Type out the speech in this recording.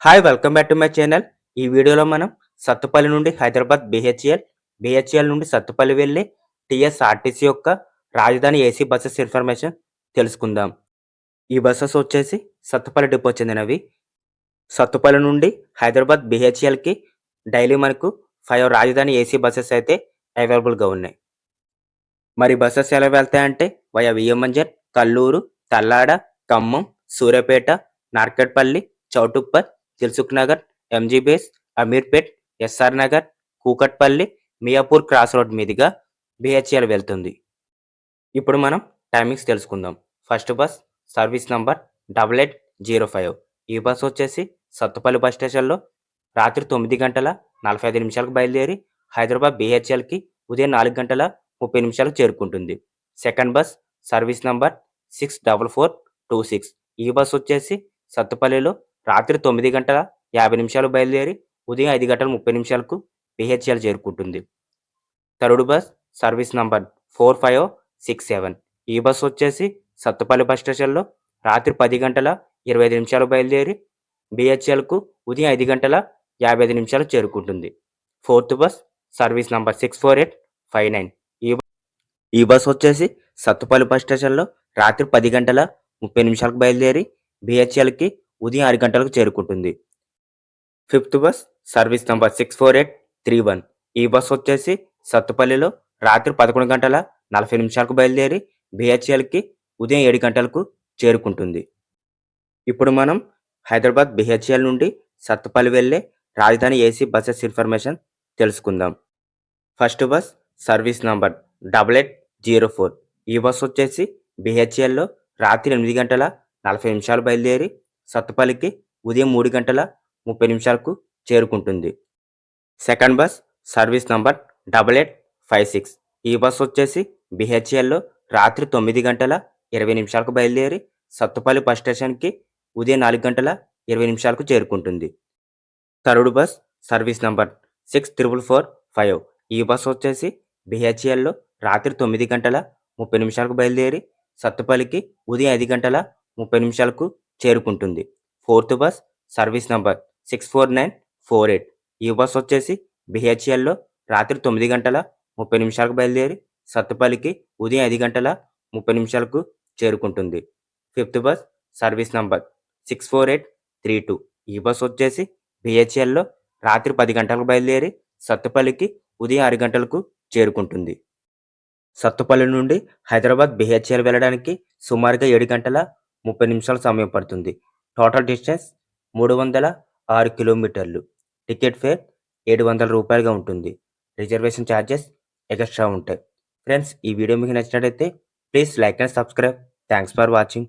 Hi welcome back to my channel. ఈ వీడియోలో మనం సత్తుపల్లి నుండి హైదరాబాద్ బిహెచ్ఎల్ నుండి సత్తుపల్లి వెళ్ళి టీఎస్ఆర్టీసీ యొక్క రాజధాని ఏసీ బస్సెస్ ఇన్ఫర్మేషన్ తెలుసుకుందాం. ఈ బస్సెస్ వచ్చేసి సత్తుపల్లి డిపో చెందినవి. సత్తుపల్లి నుండి హైదరాబాద్ బిహెచ్ఎల్కి డైలీ మనకు 5 రాజధాని ఏసీ బస్సెస్ అయితే అవైలబుల్గా ఉన్నాయి. మరి బస్సెస్ ఎలా వెళ్తాయంటే via VMNZ, Kalluru, Tallada, Khammam, Suryapet, Narketpally, Choutuppal, Dilsukhnagar, MGBS, Ameerpet, SR Nagar, Kukatpally, Miyapur cross road మీదుగా బిహెచ్ఎల్ వెళ్తుంది. ఇప్పుడు మనం టైమింగ్స్ తెలుసుకుందాం. First bus service number 8805. ఈ బస్ వచ్చేసి సత్తుపల్లి బస్ స్టేషన్లో రాత్రి 9:45 బయలుదేరి హైదరాబాద్ బిహెచ్ఎల్కి ఉదయం 4:30 చేరుకుంటుంది. Second bus service number 64426. ఈ బస్ వచ్చేసి సత్తుపల్లిలో రాత్రి 9:50 బయలుదేరి ఉదయం 5:30 బిహెచ్ఎల్ చేరుకుంటుంది. Third bus service number 4567. ఈ బస్ వచ్చేసి సత్తుపల్లి బస్ స్టేషన్లో రాత్రి 10:25 బయలుదేరి బిహెచ్ఎల్కు ఉదయం 5:55 చేరుకుంటుంది. Fourth bus service number 64859. ఈ బస్ వచ్చేసి సత్తుపల్లి బస్ స్టేషన్లో రాత్రి 10:30 బయలుదేరి బిహెచ్ఎల్కి ఉదయం 6 గంటలకు చేరుకుంటుంది. Fifth bus service number 64831. ఈ బస్ వచ్చేసి సత్తుపల్లిలో రాత్రి 11:40 బయలుదేరి బిహెచ్ఎల్కి ఉదయం 7 గంటలకు చేరుకుంటుంది. ఇప్పుడు మనం హైదరాబాద్ బిహెచ్ఎల్ నుండి సత్తుపల్లి వెళ్ళే రాజధాని ఏసీ బస్సెస్ ఇన్ఫర్మేషన్ తెలుసుకుందాం. First bus service number 8804. ఈ బస్ వచ్చేసి బిహెచ్ఎల్లో రాత్రి 8:40 బయలుదేరి సత్తుపల్లికి ఉదయం 3:30 చేరుకుంటుంది. Second bus service number 8856. ఈ బస్ వచ్చేసి బిహెచ్ఎల్లో రాత్రి 9:20 బయలుదేరి సత్తుపల్లి బస్ స్టేషన్కి ఉదయం 4:20 చేరుకుంటుంది. Third bus service number 6445. ఈ బస్ వచ్చేసి బిహెచ్ఎల్లో రాత్రి 9:30 బయలుదేరి సత్తుపల్లికి ఉదయం 5:30 చేరుకుంటుంది. Fourth bus service number 64948. ఈ బస్ వచ్చేసి బిహెచ్ఎల్లో రాత్రి 9:30 బయలుదేరి సత్తుపల్లికి ఉదయం 5:30 చేరుకుంటుంది. Fifth bus service number 64832. ఈ బస్ వచ్చేసి బిహెచ్ఎల్లో రాత్రి 10 గంటలకు బయలుదేరి సత్తుపల్లికి ఉదయం 6 గంటలకు చేరుకుంటుంది. సత్తుపల్లి నుండి హైదరాబాద్ బిహెచ్ఎల్ వెళ్ళడానికి సుమారుగా 7:30 సమయం పడుతుంది. టోటల్ డిస్టెన్స్ 306 కిలోమీటర్లు. టికెట్ ఫేర్ రూ. 700గా ఉంటుంది. రిజర్వేషన్ ఛార్జెస్ ఎక్స్ట్రా ఉంటాయి. ఫ్రెండ్స్, ఈ వీడియో మీకు నచ్చినట్లయితే please like and subscribe. Thanks for watching.